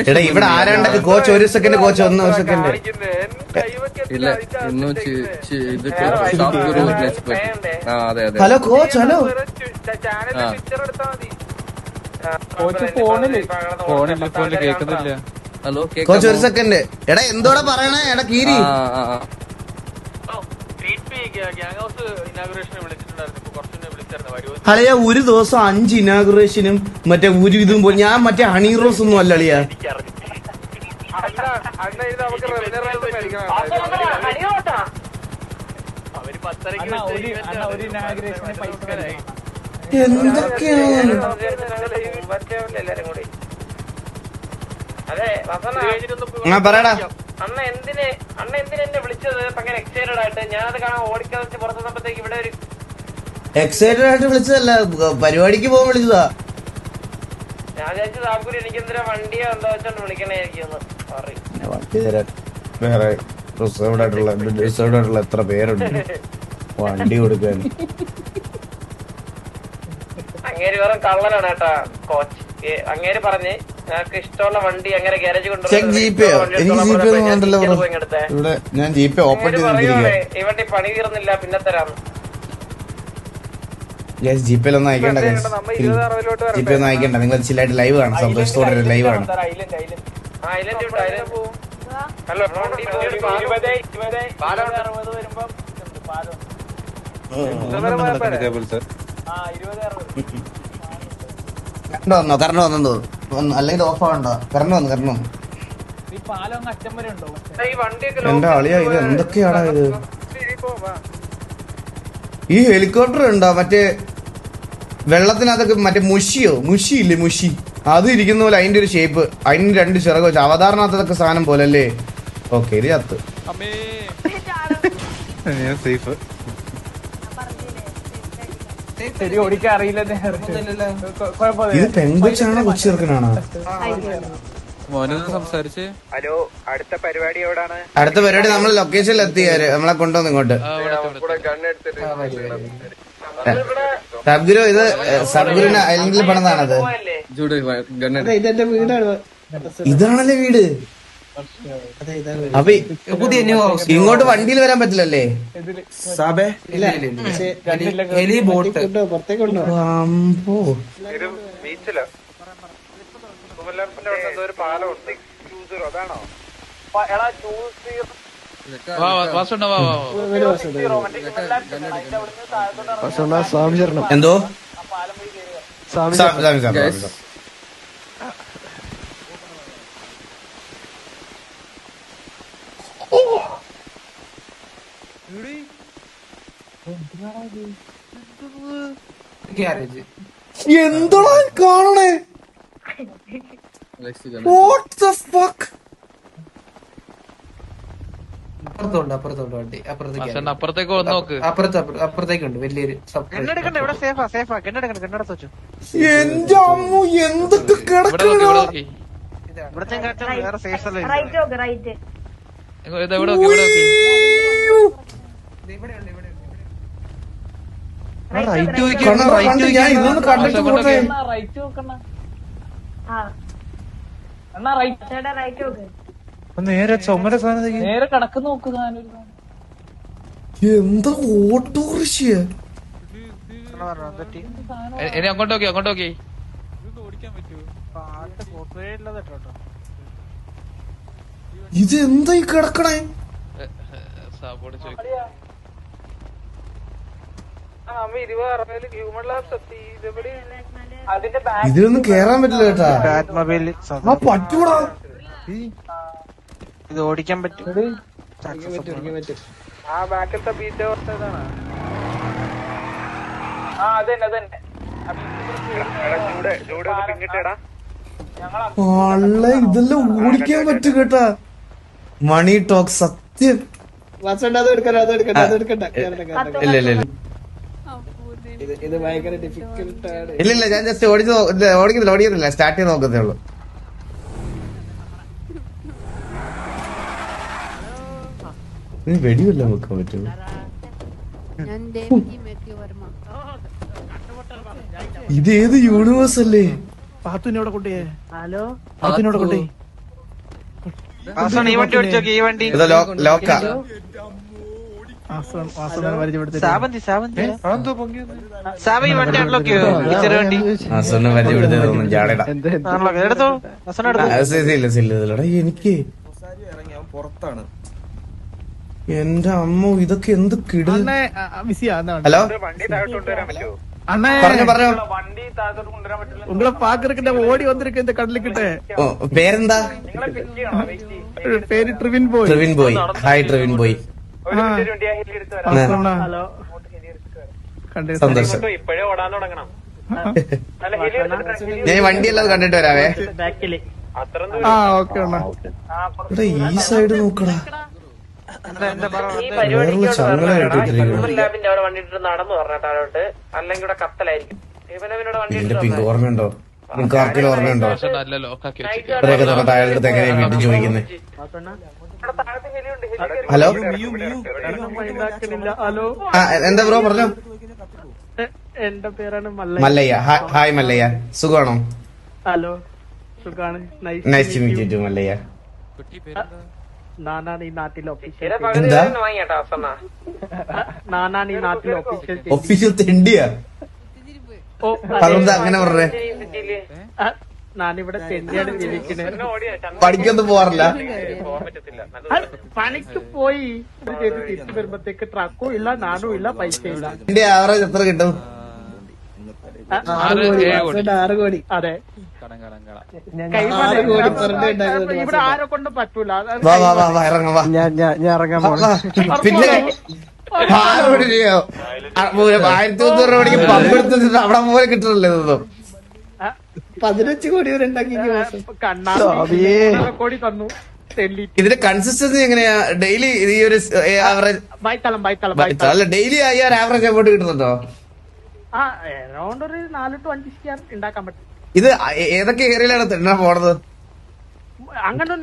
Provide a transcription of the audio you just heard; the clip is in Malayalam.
എടാ ഇവിടെ ആരാണ്ടൊക്കെ കോച്ച് ഒരു second coach 1 second hello coach hello coach ഒരു സെക്കൻഡ് എടാ എന്തോടാ പറയണേ എടാ കീരി അളിയ ഒരു ദിവസം 5 ഇനാഗുറേഷനും മറ്റേ ഒരു ഇതും ഞാൻ മറ്റേ ഹണി റോസ് ഒന്നും അല്ല അളിയ എന്തൊക്കെയാണ് പറയടാ അണ്ണ എന്തിനെ എന്നെ വിളിച്ചത് ഭയങ്കര എക്സൈറ്റഡ് ആയിട്ട് ഞാനത് കാണാൻ ഓടിക്കാതെ പുറത്തുന്നപ്പോഴത്തേക്ക് ഇവിടെ ഒരു എക്സൈറ്റഡ് ആയിട്ട് വിളിച്ചതല്ല പരിപാടിക്ക് പോകാൻ വിളിച്ചതാ ഞാൻ വിചാരിച്ചു താക്കൂരി എനിക്ക് എന്തിനാ വണ്ടിയോ എന്താ വെച്ചോണ്ട് വിളിക്കണായിരിക്കും വേറെ റിസർവ്ഡ് ആയിട്ടുള്ള എത്ര പേരുണ്ട് വണ്ടി കൊടുക്കാൻ അങ്ങേര് വേറെ കള്ളനാണ് കേട്ടാ കോച്ച് അങ്ങേര് പറഞ്ഞ് ഞങ്ങൾക്ക് ഇഷ്ടമുള്ള വണ്ടി അങ്ങനെ ഗ്യാരേജ് ഞാൻ ജിപേ ഓപ്പൺ ഈ വണ്ടി പണി തീർന്നില്ല പിന്നെ തരാന്ന് ജിപേയിൽ ഒന്നും അയക്കണ്ട ജിപേ ഒന്നും അയക്കണ്ട നിങ്ങൾ ചില്ലായിട്ട് ലൈവ് കാണാം സന്തോഷത്തോടെ ലൈവ് കാണാം കറണ്ട് വന്നോ അല്ലെങ്കിൽ ഓഫ് ആവണ്ടോ കറണ്ട് വന്നു എന്റെ ആളിയാ ഇത് എന്തൊക്കെയാടാ ഇത് ഈ ഹെലികോപ്റ്റർ ഉണ്ടോ മറ്റേ വെള്ളത്തിനകത്തൊക്കെ മറ്റേ മുഷിയില്ലേ മുഷി അത് ഇരിക്കുന്ന പോലെ അതിന്റെ ഒരു ഷേപ്പ് അതിന് 2 ചിറക് വെച്ച് അവതാരണത്തൊക്കെ സാധനം പോലെ അല്ലേ ഓക്കെ ഇത് ചത്ത് ഇത് പെങ്കൊച്ചാണോ കൊച്ചു ചെറുക്കനാണോ ഹലോ അടുത്ത പരിപാടി എവിടാണ് അടുത്ത പരിപാടി നമ്മൾ ലൊക്കേഷനിൽ എത്തിയാര് നമ്മളെ കൊണ്ടുവന്ന് ഇങ്ങോട്ട് സബ്ഗുരു ഇത് സബ്ഗുരുവിന് ഐലൻഡിൽ പണിതാണത് ഇതാണല്ലേ വീട് അപ്പൊ ഇങ്ങോട്ട് വണ്ടിയിൽ വരാൻ പറ്റില്ലല്ലേ ബീച്ചിലോ ഒരു പാലമുണ്ട് അതാണോ എന്തോ എന്തോടാ കാണണേ What the fuck? അപ്പുറത്തേക്കുണ്ട് വലിയൊരു എന്റെ അമ്മു എന്തൊക്കെ കിടക്കണോ ഞാൻ ഇതൊന്ന് കണ്ടിട്ട് പോട്ടെ നേരെ ചുമര സാധനം നേരെ കടക്ക് നോക്കുക എന്താ ഓട്ടോറിക്ഷ അങ്ങോട്ടോക്കി ഇത് എന്താ ഈ കിടക്കണേ ഇതിലൊന്നും കേറാൻ പറ്റില്ല കേട്ടാ പറ്റൂടാ ഇത് ഓടിക്കാൻ പറ്റും ആ ബാക്കത്തെ ബീറ്റ് ഇതാണ് ഇതെല്ലാം ഓടിക്കാൻ പറ്റും കേട്ടാ മണി ടോക്ക് സത്യം ഇല്ല ഞാൻ ജസ്റ്റ് ഓടിക്കുന്നില്ല സ്റ്റാർട്ട് ചെയ്ത് നോക്കുന്നേ ഉള്ളൂ വെടിവല്ല നോക്കാൻ പറ്റുമോ ഇതേത് യൂണിവേഴ്സ് അല്ലേ പാത്തുവിനോടെ കൊണ്ടേ ഈ വണ്ടി ഓടിച്ചു നോക്കി ഈ വണ്ടി ഇത് ലോക്കാ അതെന്തോ പൊങ്ങിയത് സാബ ഈ വണ്ടി അൺലോക്ക് ചെയ്യോ ഈ ചെറിയ വണ്ടി അസുനെ പരിചയപ്പെടുത്തിയതൊന്നും ചാടേടാ അൺലോക്ക് എടുത്തോ അസന എടുത്തോ എനിക്ക് പുറത്താണ്. എന്റെ അമ്മ ഇതൊക്കെ എന്ത് കിടു. ഹലോ പറഞ്ഞു പറഞ്ഞു. ഉങ്ങളെ പാക്കറിന്റെ ഓടി വന്നിരിക്കുന്ന കടലിക്കിട്ടെ. ഓ, പേരെന്താ? പേര് ട്രിവിൻ ബോയ്. ട്രിവിൻ ബോയ്. Hi ട്രിവിൻ boy. സന്തോഷം. ഇപ്പഴേ ഓടാൻ തുടങ്ങണം. ഞാൻ വണ്ടിയെല്ലാം കണ്ടിട്ട് വരാവേ. ഓക്കെ ഇവിടെ ഈ സൈഡ് നോക്കടാ. ഈ പരിപാടിക്ക് ലാബിന്റെ അവിടെ വണ്ടി ഇട്ടിട്ട് നടന്നു പറഞ്ഞ താഴോട്ട്, അല്ലെങ്കിൽ ഇവിടെ കത്തലായിരിക്കും. ഇവനവനോട് വണ്ടി എന്റെ പിങ്ക് ഓർമ്മയുണ്ടോ? നിങ്ങൾക്ക് ആർക്കെങ്കിലും ഓർമ്മയുണ്ടോ? നല്ല ലോക്കാക്കി വെച്ചു ഇവരൊക്കെ തൊട്ട് താഴെ അടുത്ത് എങ്ങനെയാ വീട്ടിൽ ചോദിക്കുന്നത്? ഹലോ ഹലോ, എന്താ ബ്രോ പറഞ്ഞോ? എന്റെ പേരാണ് മല്ലയ്യ. ഹായ് മല്ലയ്യ, സുഖമാണോ? ഹലോ, സുഖാണ്. Nice to meet you too Mallayya. നാനാണ് ഈ നാട്ടിലെ ഒഫീഷ്യൽ. എന്താ വാങ്ങിയാട്ടോ അസന്ന. നാനാണ് ഈ നാട്ടിലെ ഒഫീഷ്യൽ. ഒഫീഷ്യൽ തെണ്ടിയാ? അതെന്താ അങ്ങനെ പറഞ്ഞേ? ഞാനിവിടെ തെണ്ടിയാണ് ജീവിക്കുന്നത്. പഠിക്കൊന്നും പോവാറില്ല? പണിക്ക് പോയി തിരിച്ചു വരുമ്പത്തേക്ക് ട്രക്കും ഇല്ല, നാനും ഇല്ല, പൈസ ഇല്ല. എന്റെ ആവറേജ് എത്ര കിട്ടും? 6 കോടി. അതെ, ഇവിടെ ആരെ കൊണ്ട് പറ്റൂല. വാ വാ വാ വാ ഇറങ്ങാം വാ. ഞാൻ ഇറങ്ങാൻ പിന്നെ 6 കോടി രൂപയോ? 1300 രൂപയ്ക്ക് പമ്പെടുത്തിട്ട് അവിടെ പോലെ കിട്ടണല്ലേ ഇതൊന്നും? 15 കോടി വരെ ഉണ്ടാക്കി കോടി തന്നു. ഇതിന്റെ കൺസിസ്റ്റൻസി എങ്ങനെയാ? ഡെയിലി ഈ ഒരു ആവറേജ് അല്ല, ഡെയിലി ഈ ഒരു ആവറേജ് എമൗണ്ട് കിട്ടുന്നുണ്ടോ? അറൗണ്ട് ഒരു 4 to 5 സ്റ്റാർ ഉണ്ടാക്കാൻ പറ്റും. ഇത് ഏതൊക്കെ ഏരിയയിലാണ് തിന്നാൻ പോണത്? അങ്ങനെ